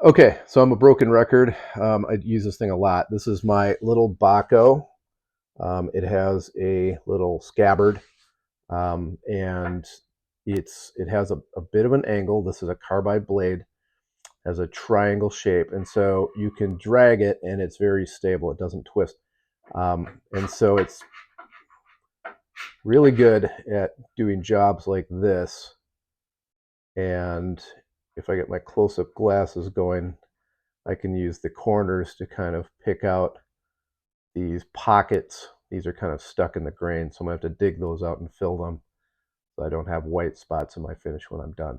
Okay, so I'm a broken record. I use this thing a lot. This is my little Baco. It has a little scabbard, and it has a bit of an angle. This is a carbide blade, has a triangle shape, and so you can drag it, and it's very stable. It doesn't twist, and so it's really good at doing jobs like this. And if I get my close-up glasses going, I can use the corners to kind of pick out these pockets. These are kind of stuck in the grain, so I'm going to have to dig those out and fill them so I don't have white spots in my finish when I'm done.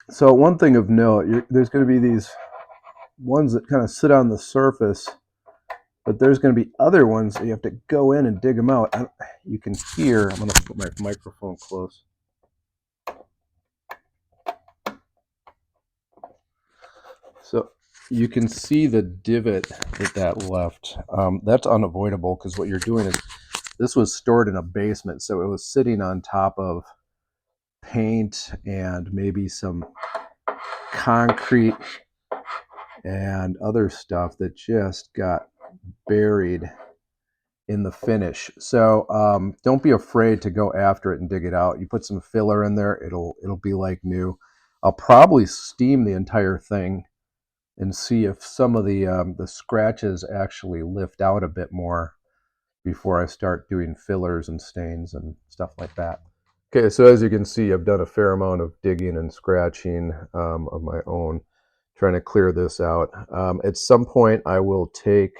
So one thing of note, there's going to be these ones that kind of sit on the surface, but there's going to be other ones that you have to go in and dig them out. You can hear, I'm going to put my microphone close. So you can see the divot that left. That's unavoidable because what you're doing is, this was stored in a basement, so it was sitting on top of paint and maybe some concrete and other stuff that just got buried in the finish. So don't be afraid to go after it and dig it out. You put some filler in there, it'll be like new. I'll probably steam the entire thing and see if some of the scratches actually lift out a bit more before I start doing fillers and stains and stuff like that. Okay, so as you can see, I've done a fair amount of digging and scratching of my own, trying to clear this out. At some point, I will take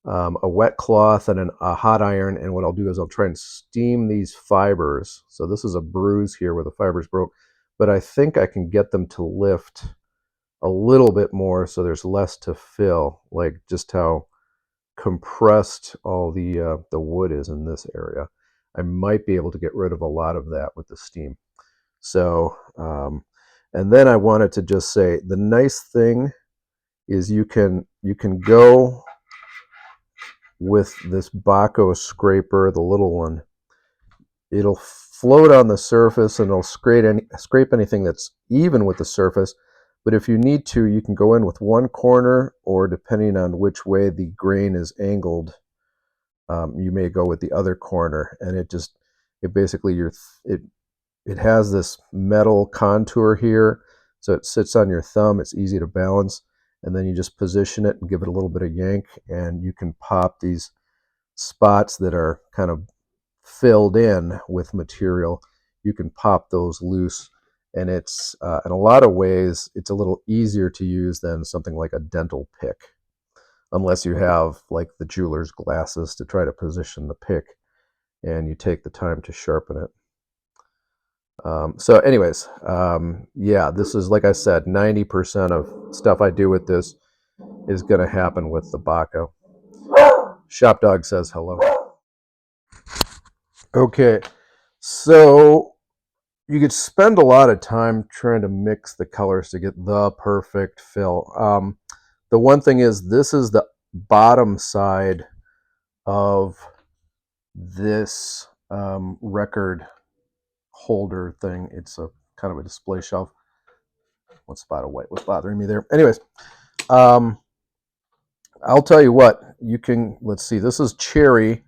a wet cloth and a hot iron, and what I'll do is I'll try and steam these fibers. So this is a bruise here where the fibers broke, but I think I can get them to lift a little bit more so there's less to fill, like just how compressed all the wood is in this area. I might be able to get rid of a lot of that with the steam. So, and then I wanted to just say the nice thing is you can go with this Baco scraper, the little one. It'll float on the surface and it'll scrape anything that's even with the surface. But if you need to, you can go in with one corner, or depending on which way the grain is angled, you may go with the other corner. And it basically, it has this metal contour here, so it sits on your thumb. It's easy to balance, and then you just position it and give it a little bit of yank, and you can pop these spots that are kind of filled in with material. You can pop those loose. And it's, in a lot of ways, it's a little easier to use than something like a dental pick, unless you have like the jeweler's glasses to try to position the pick and you take the time to sharpen it. So anyways, yeah, this is, like I said, 90% of stuff I do with this is going to happen with the Baco. Shop dog says hello. Okay, so you could spend a lot of time trying to mix the colors to get the perfect fill. The one thing is, this is the bottom side of this record holder thing. It's a kind of a display shelf. What spot of white was bothering me there? Anyways, I'll tell you what, you can, let's see, this is cherry,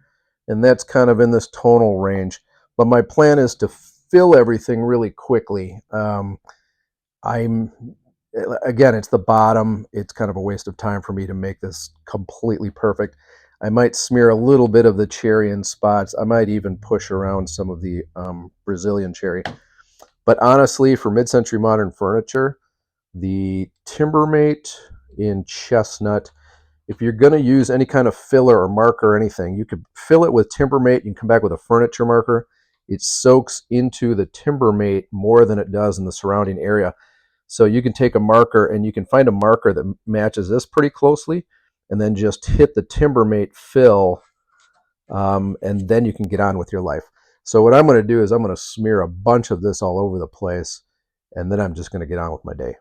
and that's kind of in this tonal range. But my plan is to fill everything really quickly. Again, it's the bottom. It's kind of a waste of time for me to make this completely perfect. I might smear a little bit of the cherry in spots. I might even push around some of the Brazilian cherry. But honestly, for mid-century modern furniture, the Timbermate in chestnut, if you're going to use any kind of filler or marker or anything, you could fill it with Timbermate. You can come back with a furniture marker. It soaks into the Timbermate more than it does in the surrounding area. So you can take a marker, and you can find a marker that matches this pretty closely, and then just hit the Timbermate fill, and then you can get on with your life. So what I'm going to do is I'm going to smear a bunch of this all over the place, and then I'm just going to get on with my day.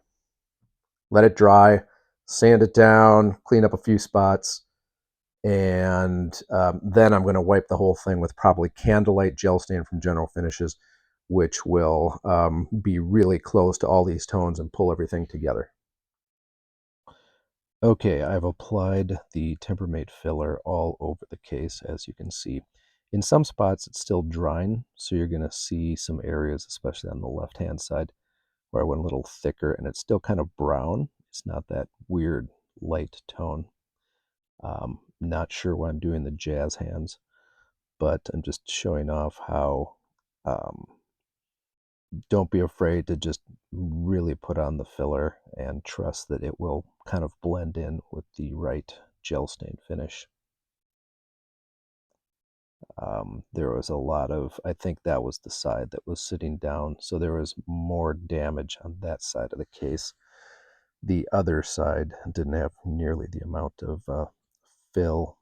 Let it dry, sand it down, clean up a few spots, and then I'm going to wipe the whole thing with probably Candlelight gel stain from General Finishes. which will be really close to all these tones and pull everything together. Okay, I've applied the Tempermate filler all over the case, as you can see. In some spots, it's still drying, so you're going to see some areas, especially on the left-hand side, where I went a little thicker, and it's still kind of brown. It's not that weird light tone. Not sure why I'm doing the jazz hands, but I'm just showing off how don't be afraid to just really put on the filler and trust that it will kind of blend in with the right gel stain finish. There was a lot of, I think that was the side that was sitting down, so there was more damage on that side of the case. The other side didn't have nearly the amount of fill,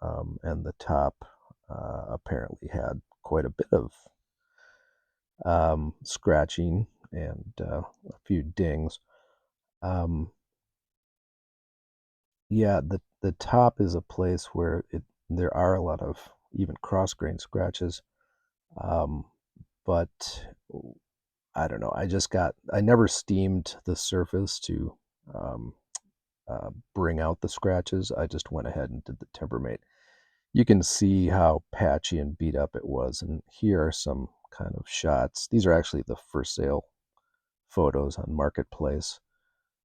and the top apparently had quite a bit of scratching and a few dings. Yeah, the top is a place where there are a lot of even cross grain scratches, um, but I don't know. I never steamed the surface to um, bring out the scratches. I just went ahead and did the Timbermate. You can see how patchy and beat up it was, and here are some kind of shots. These are actually the for sale photos on Marketplace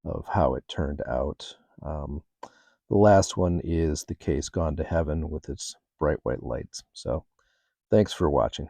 of how it turned out. The last one is the case gone to heaven with its bright white lights. So thanks for watching.